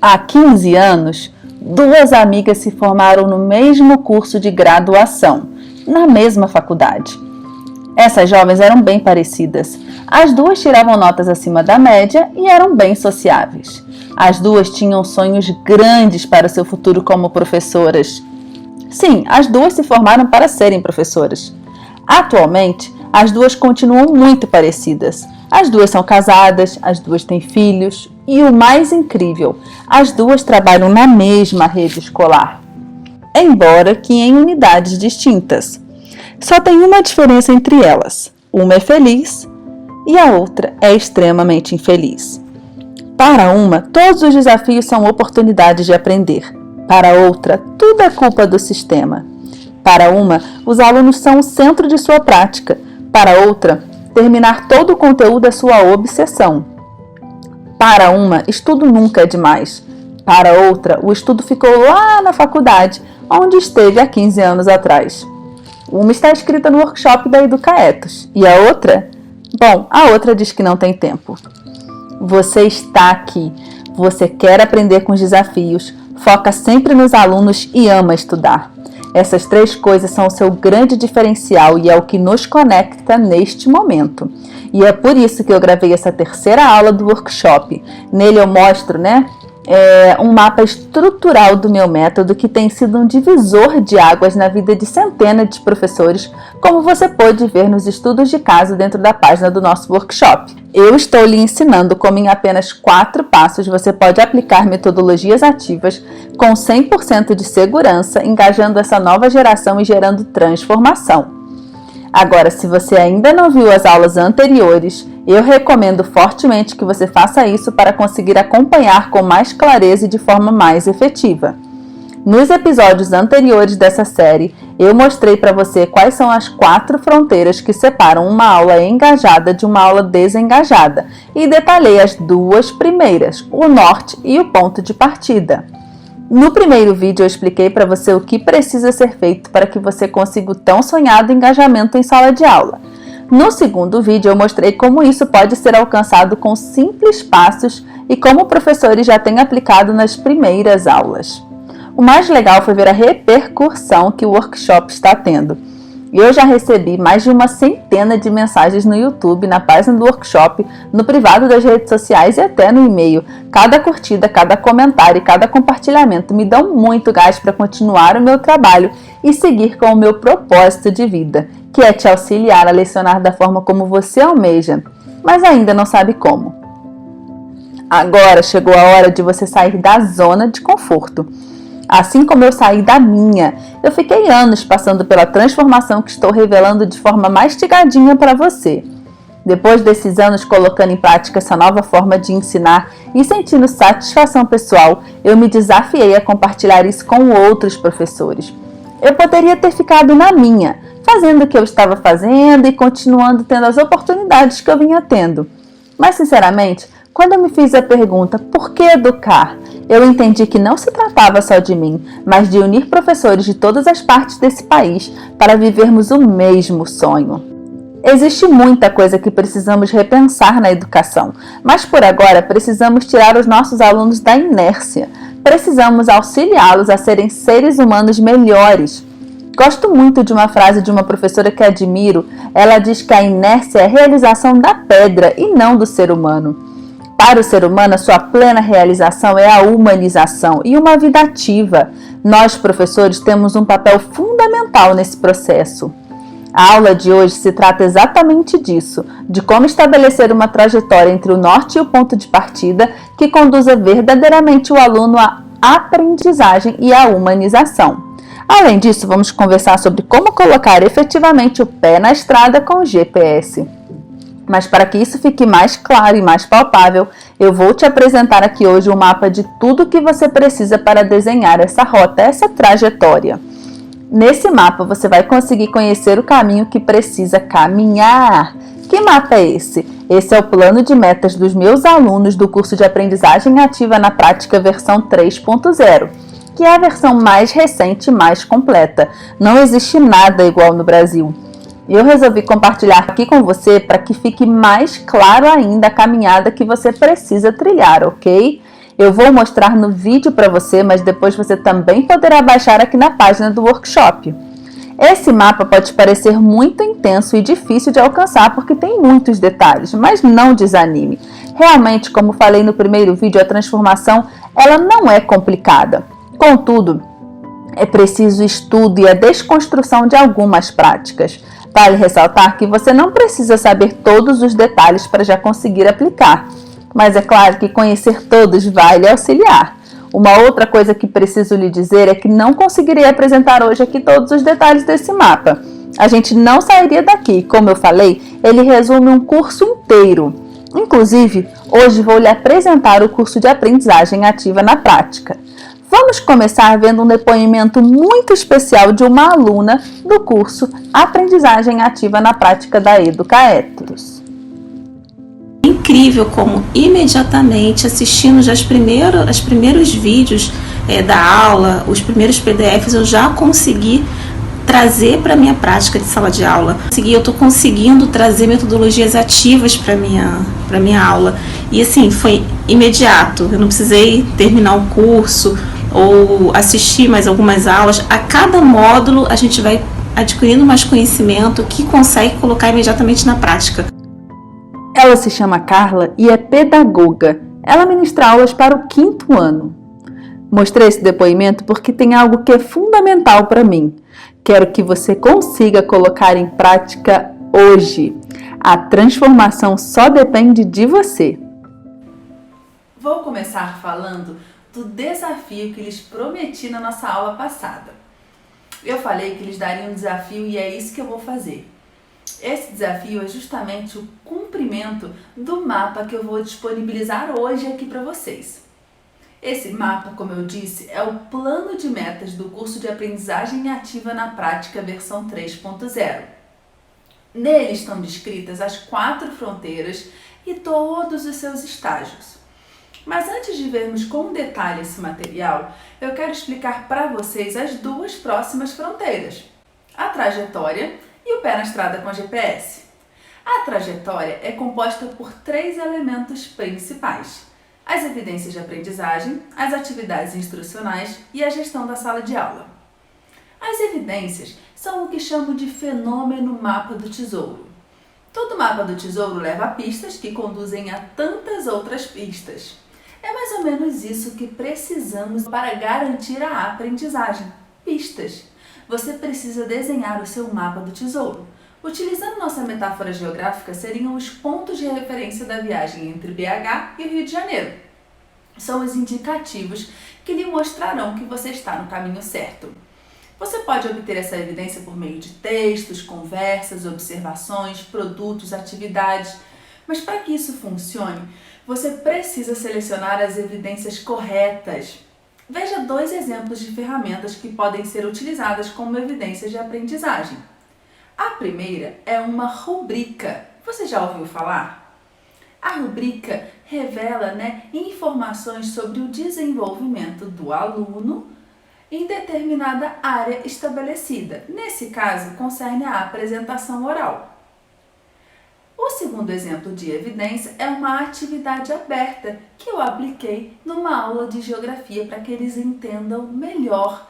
Há 15 anos, duas amigas se formaram no mesmo curso de graduação, na mesma faculdade. Essas jovens eram bem parecidas. As duas tiravam notas acima da média e eram bem sociáveis. As duas tinham sonhos grandes para o seu futuro como professoras. Sim, as duas se formaram para serem professoras. Atualmente, as duas continuam muito parecidas. As duas são casadas, as duas têm filhos e o mais incrível, as duas trabalham na mesma rede escolar, embora que em unidades distintas. Só tem uma diferença entre elas: uma é feliz e a outra é extremamente infeliz. Para uma, todos os desafios são oportunidades de aprender. Para outra, tudo é culpa do sistema. Para uma, os alunos são o centro de sua prática. Para outra, terminar todo o conteúdo é sua obsessão. Para uma, estudo nunca é demais. Para outra, o estudo ficou lá na faculdade, onde esteve há 15 anos atrás. Uma está inscrita no workshop da Educaetos e a outra? Bom, a outra diz que não tem tempo. Você está aqui, você quer aprender com os desafios, foca sempre nos alunos e ama estudar. Essas três coisas são o seu grande diferencial e é o que nos conecta neste momento. E é por isso que eu gravei essa terceira aula do workshop. Nele eu mostro, um mapa estrutural do meu método que tem sido um divisor de águas na vida de centenas de professores, como você pode ver nos estudos de caso dentro da página do nosso workshop. Eu estou lhe ensinando como em apenas 4 passos você pode aplicar metodologias ativas com 100% de segurança, engajando essa nova geração e gerando transformação. Agora, se você ainda não viu as aulas anteriores, eu recomendo fortemente que você faça isso para conseguir acompanhar com mais clareza e de forma mais efetiva. Nos episódios anteriores dessa série, eu mostrei para você quais são as 4 fronteiras que separam uma aula engajada de uma aula desengajada e detalhei as 2 primeiras, o norte e o ponto de partida. No primeiro vídeo eu expliquei para você o que precisa ser feito para que você consiga o tão sonhado engajamento em sala de aula. No segundo vídeo eu mostrei como isso pode ser alcançado com simples passos e como professores já têm aplicado nas primeiras aulas. O mais legal foi ver a repercussão que o workshop está tendo. Eu já recebi mais de uma centena de mensagens no YouTube, na página do workshop, no privado das redes sociais e até no e-mail. Cada curtida, cada comentário e cada compartilhamento me dão muito gás para continuar o meu trabalho e seguir com o meu propósito de vida, que é te auxiliar a lecionar da forma como você almeja, mas ainda não sabe como. Agora chegou a hora de você sair da zona de conforto. Assim como eu saí da minha, eu fiquei anos passando pela transformação que estou revelando de forma mastigadinha para você. Depois desses anos colocando em prática essa nova forma de ensinar e sentindo satisfação pessoal, eu me desafiei a compartilhar isso com outros professores. Eu poderia ter ficado na minha, fazendo o que eu estava fazendo e continuando tendo as oportunidades que eu vinha tendo. Mas, sinceramente, quando eu me fiz a pergunta, por que educar? Eu entendi que não se tratava só de mim, mas de unir professores de todas as partes desse país para vivermos o mesmo sonho. Existe muita coisa que precisamos repensar na educação, mas por agora precisamos tirar os nossos alunos da inércia. Precisamos auxiliá-los a serem seres humanos melhores. Gosto muito de uma frase de uma professora que admiro. Ela diz que a inércia é a realização da pedra e não do ser humano. Para o ser humano, a sua plena realização é a humanização e uma vida ativa. Nós, professores, temos um papel fundamental nesse processo. A aula de hoje se trata exatamente disso, de como estabelecer uma trajetória entre o norte e o ponto de partida que conduza verdadeiramente o aluno à aprendizagem e à humanização. Além disso, vamos conversar sobre como colocar efetivamente o pé na estrada com o GPS. Mas para que isso fique mais claro e mais palpável, eu vou te apresentar aqui hoje um mapa de tudo o que você precisa para desenhar essa rota, essa trajetória. Nesse mapa você vai conseguir conhecer o caminho que precisa caminhar. Que mapa é esse? Esse é o plano de metas dos meus alunos do curso de Aprendizagem Ativa na Prática versão 3.0, que é a versão mais recente e mais completa. Não existe nada igual no Brasil. Eu resolvi compartilhar aqui com você para que fique mais claro ainda a caminhada que você precisa trilhar, ok? Eu vou mostrar no vídeo para você, mas depois você também poderá baixar aqui na página do workshop. Esse mapa pode parecer muito intenso e difícil de alcançar porque tem muitos detalhes, mas não desanime. Realmente, como falei no primeiro vídeo, a transformação ela não é complicada. Contudo, é preciso estudo e a desconstrução de algumas práticas. Vale ressaltar que você não precisa saber todos os detalhes para já conseguir aplicar, mas é claro que conhecer todos vai lhe auxiliar. Uma outra coisa que preciso lhe dizer é que não conseguirei apresentar hoje aqui todos os detalhes desse mapa. A gente não sairia daqui, como eu falei, ele resume um curso inteiro. Inclusive, hoje vou lhe apresentar o curso de aprendizagem ativa na prática. Vamos começar vendo um depoimento muito especial de uma aluna do curso Aprendizagem Ativa na Prática da Educaetos. Incrível como imediatamente assistindo já os primeiros vídeos da aula, os primeiros PDFs, eu já consegui trazer para a minha prática de sala de aula. Eu estou conseguindo trazer metodologias ativas para minha aula. E assim, foi imediato. Eu não precisei terminar o curso ou assistir mais algumas aulas. A cada módulo a gente vai adquirindo mais conhecimento que consegue colocar imediatamente na prática. Ela se chama Carla e é pedagoga. Ela ministra aulas para o 5º ano. Mostrei esse depoimento porque tem algo que é fundamental para mim. Quero que você consiga colocar em prática hoje. A transformação só depende de você. Vou começar falando do desafio que lhes prometi na nossa aula passada. Eu falei que lhes daria um desafio e é isso que eu vou fazer. Esse desafio é justamente o cumprimento do mapa que eu vou disponibilizar hoje aqui para vocês. Esse mapa, como eu disse, é o plano de metas do curso de aprendizagem ativa na prática versão 3.0. Nele estão descritas as 4 fronteiras e todos os seus estágios. Mas antes de vermos com detalhe esse material, eu quero explicar para vocês as 2 próximas fronteiras: a trajetória e o pé na estrada com GPS. A trajetória é composta por 3 elementos principais: as evidências de aprendizagem, as atividades instrucionais e a gestão da sala de aula. As evidências são o que chamo de fenômeno mapa do tesouro. Todo mapa do tesouro leva a pistas que conduzem a tantas outras pistas. É mais ou menos isso que precisamos para garantir a aprendizagem: pistas. Você precisa desenhar o seu mapa do tesouro. Utilizando nossa metáfora geográfica, seriam os pontos de referência da viagem entre BH e Rio de Janeiro. São os indicativos que lhe mostrarão que você está no caminho certo. Você pode obter essa evidência por meio de textos, conversas, observações, produtos, atividades. Mas para que isso funcione, você precisa selecionar as evidências corretas. Veja 2 exemplos de ferramentas que podem ser utilizadas como evidências de aprendizagem. A primeira é uma rubrica. Você já ouviu falar? A rubrica revela informações sobre o desenvolvimento do aluno em determinada área estabelecida. Nesse caso, concerne a apresentação oral. O segundo exemplo de evidência é uma atividade aberta que eu apliquei numa aula de geografia para que eles entendam melhor,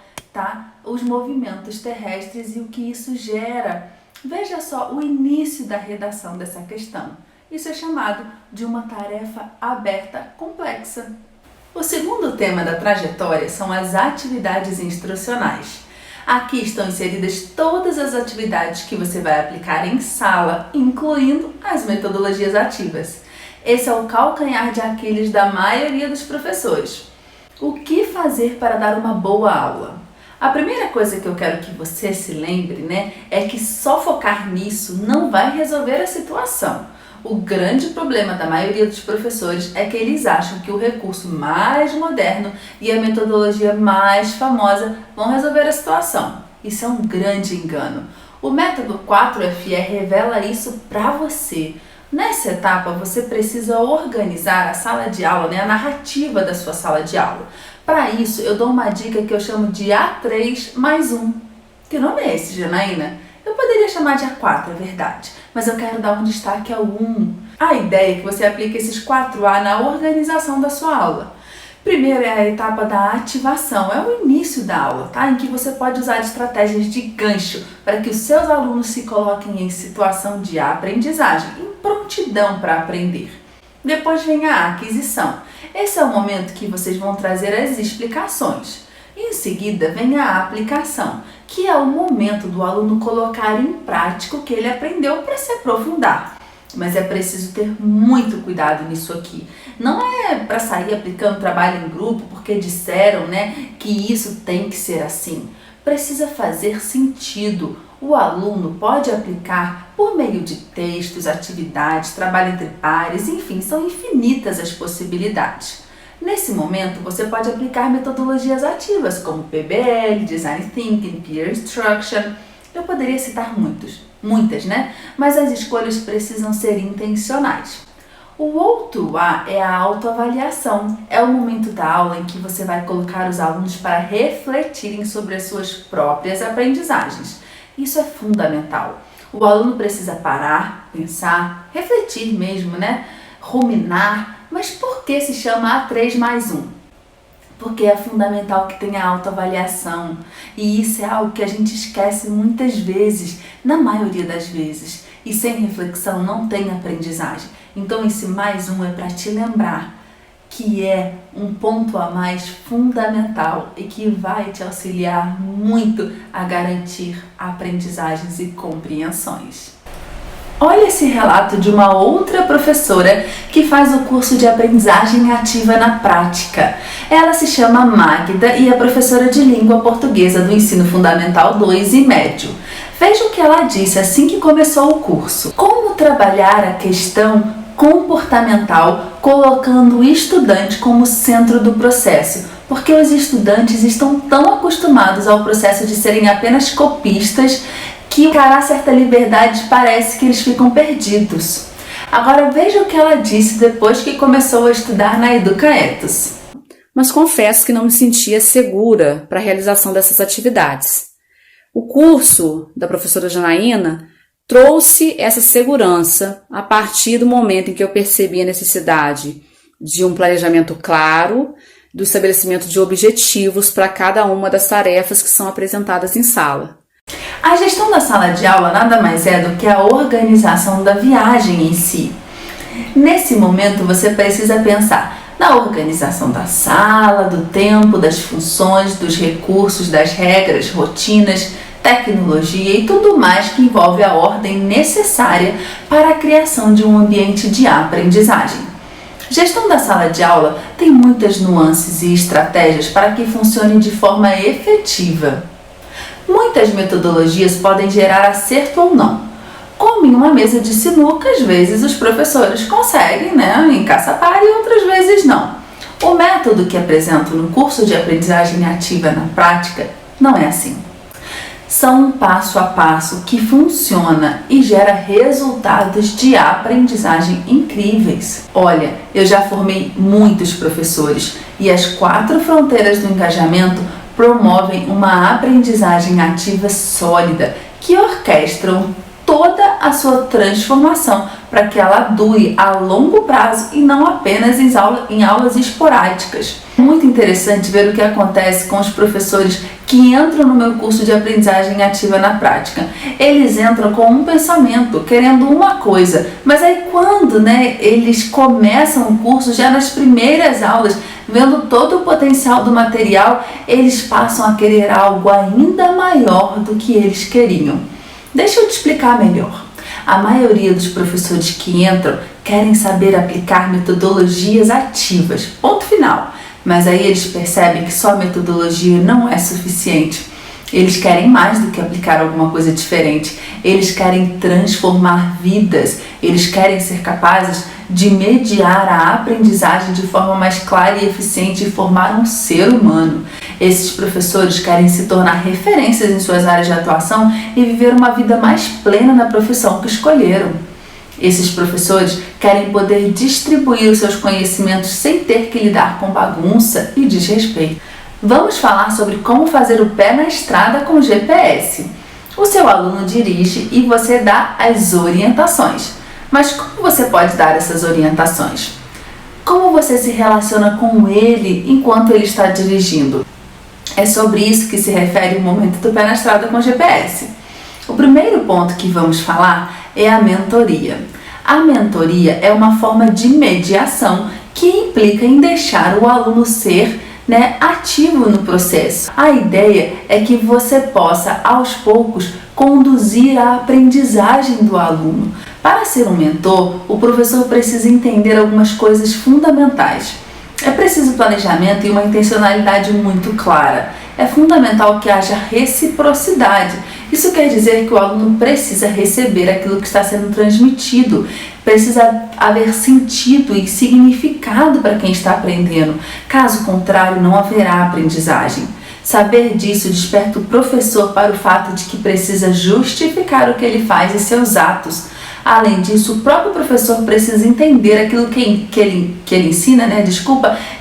os movimentos terrestres e o que isso gera. Veja só o início da redação dessa questão. Isso é chamado de uma tarefa aberta complexa. O segundo tema da trajetória são as atividades instrucionais. Aqui estão inseridas todas as atividades que você vai aplicar em sala, incluindo as metodologias ativas. Esse é o calcanhar de Aquiles da maioria dos professores. O que fazer para dar uma boa aula? A primeira coisa que eu quero que você se lembre, é que só focar nisso não vai resolver a situação. O grande problema da maioria dos professores é que eles acham que o recurso mais moderno e a metodologia mais famosa vão resolver a situação. Isso é um grande engano. O método 4FE revela isso para você. Nessa etapa, você precisa organizar a sala de aula, a narrativa da sua sala de aula. Para isso, eu dou uma dica que eu chamo de A3 mais 1. Que nome é esse, Janaína? Eu poderia chamar de A4, é verdade, mas eu quero dar um destaque ao 1. A ideia é que você aplique esses 4A na organização da sua aula. Primeiro é a etapa da ativação, é o início da aula, tá? Em que você pode usar estratégias de gancho para que os seus alunos se coloquem em situação de aprendizagem, em prontidão para aprender. Depois vem a aquisição. Esse é o momento que vocês vão trazer as explicações. Em seguida vem a aplicação, que é o momento do aluno colocar em prática o que ele aprendeu para se aprofundar. Mas é preciso ter muito cuidado nisso aqui. Não é para sair aplicando trabalho em grupo porque disseram, que isso tem que ser assim. Precisa fazer sentido. O aluno pode aplicar por meio de textos, atividades, trabalho entre pares, enfim, são infinitas as possibilidades. Nesse momento, você pode aplicar metodologias ativas como PBL, Design Thinking, Peer Instruction. Eu poderia citar muitas, mas as escolhas precisam ser intencionais. O outro A é a autoavaliação. É o momento da aula em que você vai colocar os alunos para refletirem sobre as suas próprias aprendizagens. Isso é fundamental. O aluno precisa parar, pensar, refletir mesmo, ruminar. Mas por que se chama A3+1? Porque é fundamental que tenha autoavaliação. E isso é algo que a gente esquece muitas vezes, na maioria das vezes. E sem reflexão não tem aprendizagem. Então esse +1 é para te lembrar que é um ponto a mais fundamental e que vai te auxiliar muito a garantir aprendizagens e compreensões. Olha esse relato de uma outra professora que faz o curso de aprendizagem ativa na prática. Ela se chama Magda e é professora de língua portuguesa do ensino fundamental 2 e médio. Veja o que ela disse assim que começou o curso. Como trabalhar a questão comportamental colocando o estudante como centro do processo, porque os estudantes estão tão acostumados ao processo de serem apenas copistas que encarar certa liberdade parece que eles ficam perdidos. Agora veja o que ela disse depois que começou a estudar na Educaetos. Mas confesso que não me sentia segura para a realização dessas atividades. O curso da professora Janaína trouxe essa segurança a partir do momento em que eu percebi a necessidade de um planejamento claro, do estabelecimento de objetivos para cada uma das tarefas que são apresentadas em sala. A gestão da sala de aula nada mais é do que a organização da viagem em si. Nesse momento você precisa pensar na organização da sala, do tempo, das funções, dos recursos, das regras, rotinas, tecnologia e tudo mais que envolve a ordem necessária para a criação de um ambiente de aprendizagem. Gestão da sala de aula tem muitas nuances e estratégias para que funcione de forma efetiva. Muitas metodologias podem gerar acerto ou não. Como em uma mesa de sinuca, às vezes os professores conseguem, encaçapar e outras vezes não. O método que apresento no curso de aprendizagem ativa na prática não é assim. São um passo a passo que funciona e gera resultados de aprendizagem incríveis. Olha, eu já formei muitos professores e as 4 fronteiras do engajamento promovem uma aprendizagem ativa sólida que orquestram toda a sua transformação para que ela dure a longo prazo e não apenas em aulas esporádicas. Muito interessante ver o que acontece com os professores que entram no meu curso de aprendizagem ativa na prática. Eles entram com um pensamento, querendo uma coisa, mas aí quando eles começam o curso, já nas primeiras aulas, vendo todo o potencial do material, eles passam a querer algo ainda maior do que eles queriam. Deixa eu te explicar melhor. A maioria dos professores que entram querem saber aplicar metodologias ativas, ponto final. Mas aí eles percebem que só metodologia não é suficiente. Eles querem mais do que aplicar alguma coisa diferente. Eles querem transformar vidas. Eles querem ser capazes de mediar a aprendizagem de forma mais clara e eficiente e formar um ser humano. Esses professores querem se tornar referências em suas áreas de atuação e viver uma vida mais plena na profissão que escolheram. Esses professores querem poder distribuir os seus conhecimentos sem ter que lidar com bagunça e desrespeito. Vamos falar sobre como fazer o pé na estrada com o GPS. O seu aluno dirige e você dá as orientações. Mas como você pode dar essas orientações? Como você se relaciona com ele enquanto ele está dirigindo? É sobre isso que se refere o momento do pé na estrada com GPS. O primeiro ponto que vamos falar é a mentoria. A mentoria é uma forma de mediação que implica em deixar o aluno ser ativo no processo. A ideia é que você possa, aos poucos, conduzir a aprendizagem do aluno. Para ser um mentor, o professor precisa entender algumas coisas fundamentais. É preciso planejamento e uma intencionalidade muito clara. É fundamental que haja reciprocidade. Isso quer dizer que o aluno precisa receber aquilo que está sendo transmitido. Precisa haver sentido e significado para quem está aprendendo. Caso contrário, não haverá aprendizagem. Saber disso desperta o professor para o fato de que precisa justificar o que ele faz e seus atos. Além disso, o próprio professor precisa entender aquilo que ele ensina,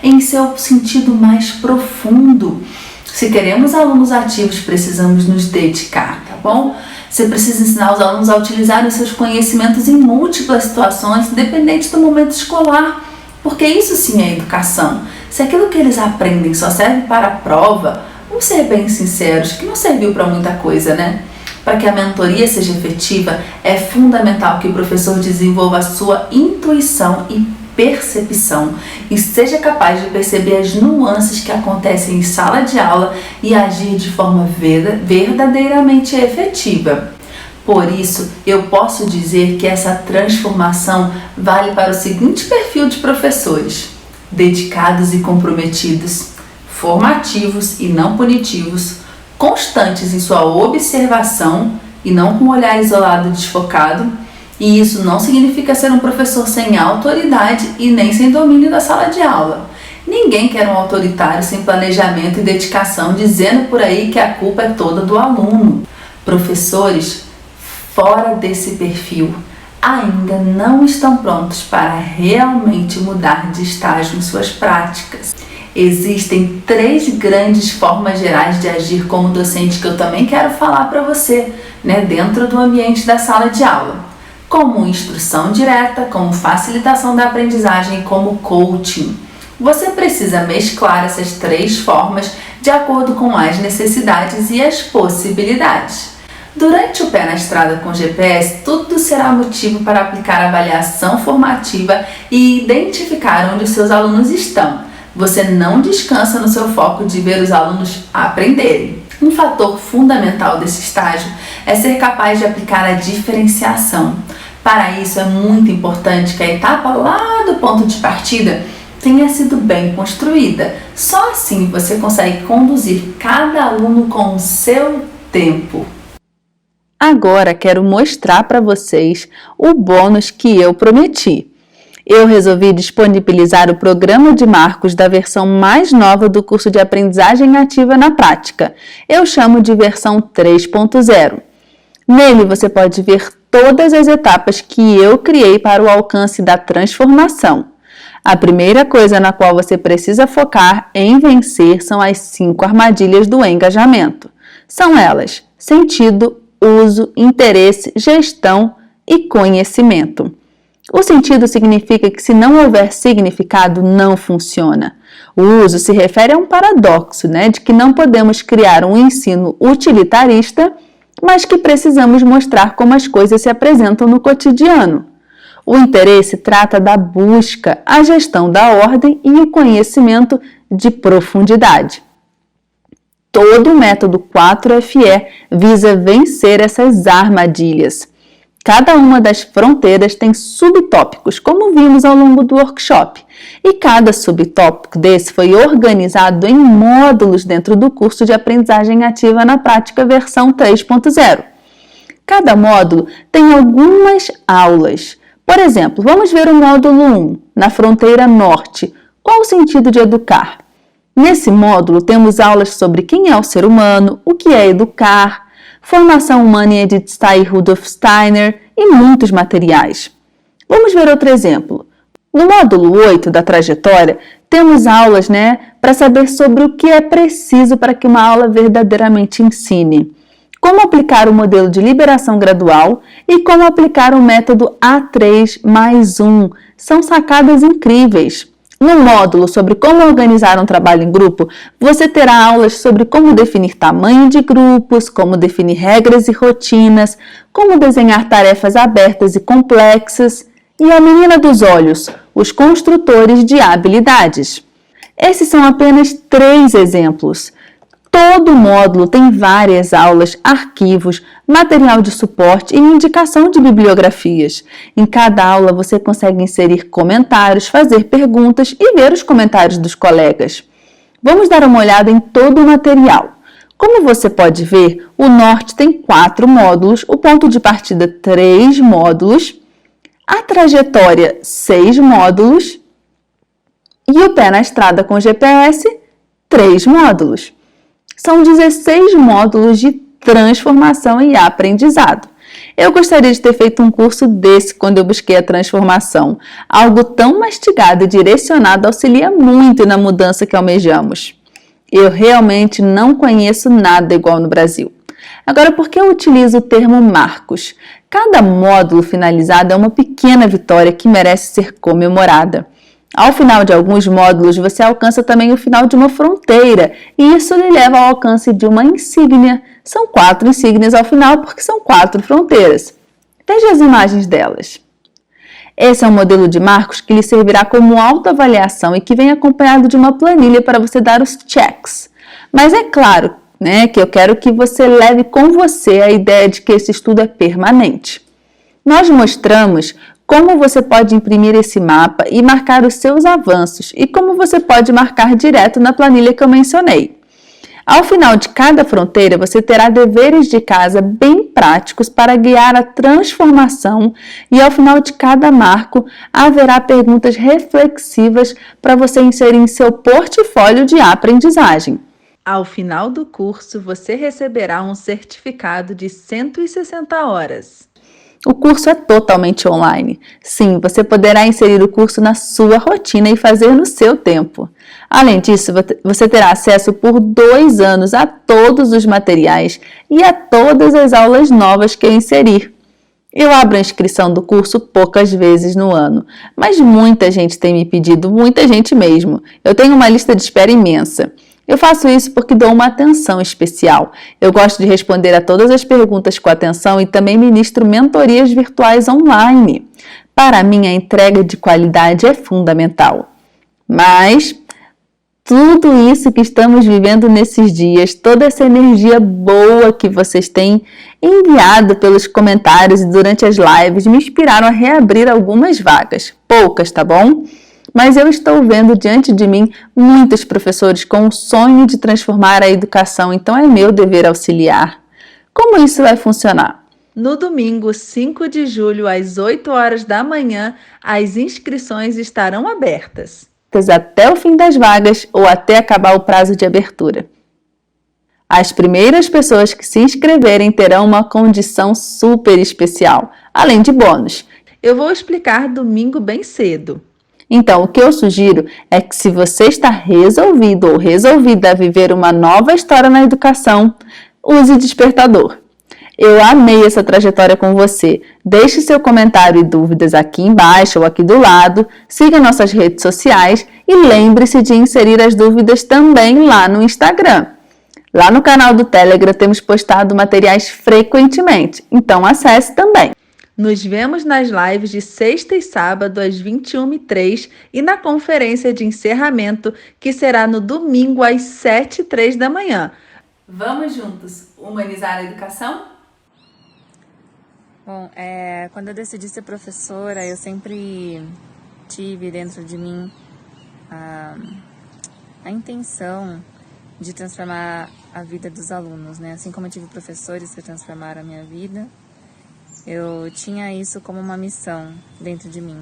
em seu sentido mais profundo. Se queremos alunos ativos, precisamos nos dedicar, tá bom? Você precisa ensinar os alunos a utilizarem os seus conhecimentos em múltiplas situações, independente do momento escolar, porque isso sim é educação. Se aquilo que eles aprendem só serve para a prova, vamos ser bem sinceros, que não serviu para muita coisa, Para que a mentoria seja efetiva, é fundamental que o professor desenvolva a sua intuição e percepção e seja capaz de perceber as nuances que acontecem em sala de aula e agir de forma verdadeiramente efetiva. Por isso, eu posso dizer que essa transformação vale para o seguinte perfil de professores: dedicados e comprometidos, formativos e não punitivos, constantes em sua observação e não com um olhar isolado e desfocado. E isso não significa ser um professor sem autoridade e nem sem domínio da sala de aula. Ninguém quer um autoritário sem planejamento e dedicação, dizendo por aí que a culpa é toda do aluno. Professores fora desse perfil ainda não estão prontos para realmente mudar de estágio em suas práticas. Existem 3 grandes formas gerais de agir como docente que eu também quero falar para você, dentro do ambiente da sala de aula. Como instrução direta, como facilitação da aprendizagem e como coaching. Você precisa mesclar essas 3 formas de acordo com as necessidades e as possibilidades. Durante o pé na estrada com GPS, tudo será motivo para aplicar avaliação formativa e identificar onde os seus alunos estão. Você não descansa no seu foco de ver os alunos aprenderem. Um fator fundamental desse estágio é ser capaz de aplicar a diferenciação. Para isso, é muito importante que a etapa lá do ponto de partida tenha sido bem construída. Só assim você consegue conduzir cada aluno com o seu tempo. Agora quero mostrar para vocês o bônus que eu prometi. Eu resolvi disponibilizar o programa de marcos da versão mais nova do curso de aprendizagem ativa na prática. Eu chamo de versão 3.0. Nele você pode ver todas as etapas que eu criei para o alcance da transformação. A primeira coisa na qual você precisa focar em vencer são as 5 armadilhas do engajamento. São elas: sentido, uso, interesse, gestão e conhecimento. O sentido significa que se não houver significado, não funciona. O uso se refere a um paradoxo, de que não podemos criar um ensino utilitarista, mas que precisamos mostrar como as coisas se apresentam no cotidiano. O interesse trata da busca, a gestão da ordem e o conhecimento de profundidade. Todo o método 4FE visa vencer essas armadilhas. Cada uma das fronteiras tem subtópicos, como vimos ao longo do workshop, e cada subtópico desse foi organizado em módulos dentro do curso de aprendizagem ativa na prática versão 3.0. Cada módulo tem algumas aulas. Por exemplo, vamos ver o módulo 1, na fronteira norte. Qual o sentido de educar? Nesse módulo temos aulas sobre quem é o ser humano, o que é educar, formação humana em Edith Stein e Rudolf Steiner e muitos materiais. Vamos ver outro exemplo. No módulo 8 da trajetória, temos aulas para saber sobre o que é preciso para que uma aula verdadeiramente ensine. Como aplicar o modelo de liberação gradual e como aplicar o método A3+1. São sacadas incríveis. No módulo sobre como organizar um trabalho em grupo, você terá aulas sobre como definir tamanho de grupos, como definir regras e rotinas, como desenhar tarefas abertas e complexas, e a menina dos olhos, os construtores de habilidades. Esses são apenas 3 exemplos. Todo módulo tem várias aulas, arquivos, material de suporte e indicação de bibliografias. Em cada aula você consegue inserir comentários, fazer perguntas e ver os comentários dos colegas. Vamos dar uma olhada em todo o material. Como você pode ver, o Norte tem 4 módulos, o ponto de partida 3 módulos, a trajetória 6 módulos e o pé na estrada com GPS 3 módulos. São 16 módulos de transformação e aprendizado. Eu gostaria de ter feito um curso desse quando eu busquei a transformação. Algo tão mastigado e direcionado auxilia muito na mudança que almejamos. Eu realmente não conheço nada igual no Brasil. Agora, por que eu utilizo o termo marcos? Cada módulo finalizado é uma pequena vitória que merece ser comemorada. Ao final de alguns módulos, você alcança também o final de uma fronteira, e isso lhe leva ao alcance de uma insígnia. São 4 insígnias ao final, porque são 4 fronteiras. Veja as imagens delas. Esse é um modelo de marcos que lhe servirá como autoavaliação e que vem acompanhado de uma planilha para você dar os checks. Mas é claro, que eu quero que você leve com você a ideia de que esse estudo é permanente. Nós mostramos como você pode imprimir esse mapa e marcar os seus avanços e como você pode marcar direto na planilha que eu mencionei. Ao final de cada fronteira, você terá deveres de casa bem práticos para guiar a transformação e ao final de cada marco haverá perguntas reflexivas para você inserir em seu portfólio de aprendizagem. Ao final do curso, você receberá um certificado de 160 horas. O curso é totalmente online. Sim, você poderá inserir o curso na sua rotina e fazer no seu tempo. Além disso, você terá acesso por 2 anos a todos os materiais e a todas as aulas novas que eu inserir. Eu abro a inscrição do curso poucas vezes no ano, mas muita gente tem me pedido, muita gente mesmo. Eu tenho uma lista de espera imensa. Eu faço isso porque dou uma atenção especial. Eu gosto de responder a todas as perguntas com atenção e também ministro mentorias virtuais online. Para mim, a entrega de qualidade é fundamental. Mas tudo isso que estamos vivendo nesses dias, toda essa energia boa que vocês têm enviado pelos comentários e durante as lives, me inspiraram a reabrir algumas vagas. Poucas, tá bom? Mas eu estou vendo diante de mim muitos professores com o sonho de transformar a educação, então é meu dever auxiliar. Como isso vai funcionar? No domingo, 5 de julho, às 8 horas da manhã, as inscrições estarão abertas. Até o fim das vagas ou até acabar o prazo de abertura. As primeiras pessoas que se inscreverem terão uma condição super especial, além de bônus. Eu vou explicar domingo bem cedo. Então, o que eu sugiro é que se você está resolvido ou resolvida a viver uma nova história na educação, use despertador. Eu amei essa trajetória com você. Deixe seu comentário e dúvidas aqui embaixo ou aqui do lado, siga nossas redes sociais e lembre-se de inserir as dúvidas também lá no Instagram. Lá no canal do Telegram temos postado materiais frequentemente, então acesse também. Nos vemos nas lives de sexta e sábado às 21h03 e na conferência de encerramento, que será no domingo às 7h03 da manhã. Vamos juntos humanizar a educação? Bom, quando eu decidi ser professora, eu sempre tive dentro de mim a intenção de transformar a vida dos alunos, né? Assim como eu tive professores que transformaram a minha vida, eu tinha isso como uma missão dentro de mim.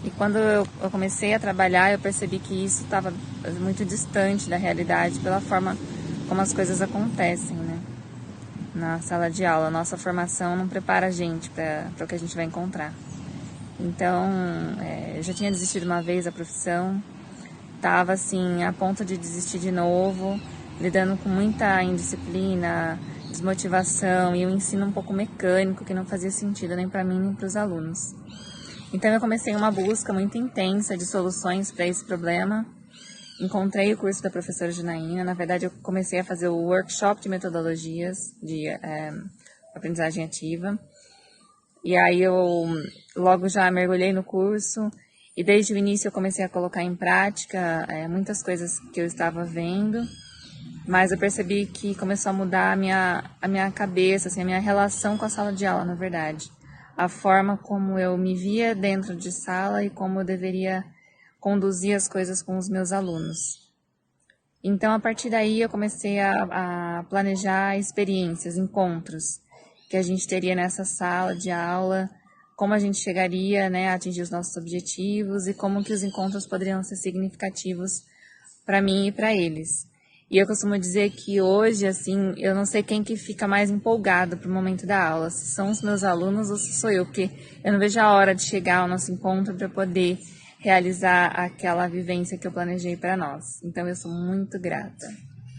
E quando eu comecei a trabalhar, eu percebi que isso estava muito distante da realidade pela forma como as coisas acontecem, né? Na sala de aula, a nossa formação não prepara a gente para o que a gente vai encontrar. Então, eu já tinha desistido uma vez da profissão, estava assim, a ponto de desistir de novo, lidando com muita indisciplina, desmotivação e um ensino um pouco mecânico que não fazia sentido nem para mim nem para os alunos. Então eu comecei uma busca muito intensa de soluções para esse problema. Encontrei o curso da professora Janaína. Na verdade, eu comecei a fazer o workshop de metodologias de aprendizagem ativa. E aí eu logo já mergulhei no curso e desde o início eu comecei a colocar em prática muitas coisas que eu estava vendo, mas eu percebi que começou a mudar a minha cabeça, assim, a minha relação com a sala de aula, na verdade. A forma como eu me via dentro de sala e como eu deveria conduzir as coisas com os meus alunos. Então, a partir daí, eu comecei a planejar experiências, encontros que a gente teria nessa sala de aula, como a gente chegaria, né, a atingir os nossos objetivos e como que os encontros poderiam ser significativos para mim e para eles. E eu costumo dizer que hoje, assim, eu não sei quem que fica mais empolgado pro momento da aula, se são os meus alunos ou se sou eu, porque eu não vejo a hora de chegar ao nosso encontro para poder realizar aquela vivência que eu planejei para nós. Então, eu sou muito grata.